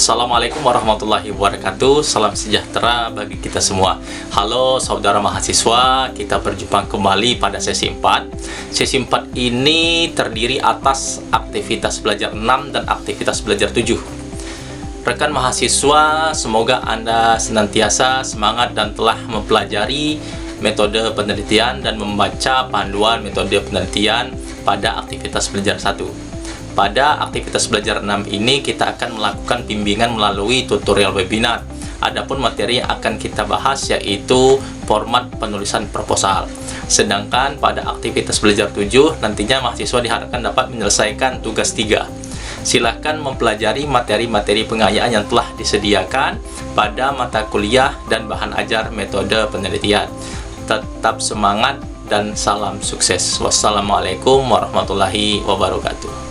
Assalamualaikum warahmatullahi wabarakatuh. Salam sejahtera bagi kita semua. Halo saudara mahasiswa, kita berjumpa kembali pada sesi 4. Sesi 4 ini terdiri atas aktivitas belajar 6 dan aktivitas belajar 7. Rekan mahasiswa, semoga Anda senantiasa semangat dan telah mempelajari metode penelitian dan membaca panduan metode penelitian pada aktivitas belajar 1. Pada aktivitas belajar 6 ini kita akan melakukan bimbingan melalui tutorial webinar. Adapun materi yang akan kita bahas yaitu format penulisan proposal. Sedangkan pada aktivitas belajar 7 nantinya mahasiswa diharapkan dapat menyelesaikan tugas 3. Silahkan mempelajari materi-materi pengayaan yang telah disediakan pada mata kuliah dan bahan ajar metode penelitian. Tetap semangat dan salam sukses. Wassalamualaikum warahmatullahi wabarakatuh.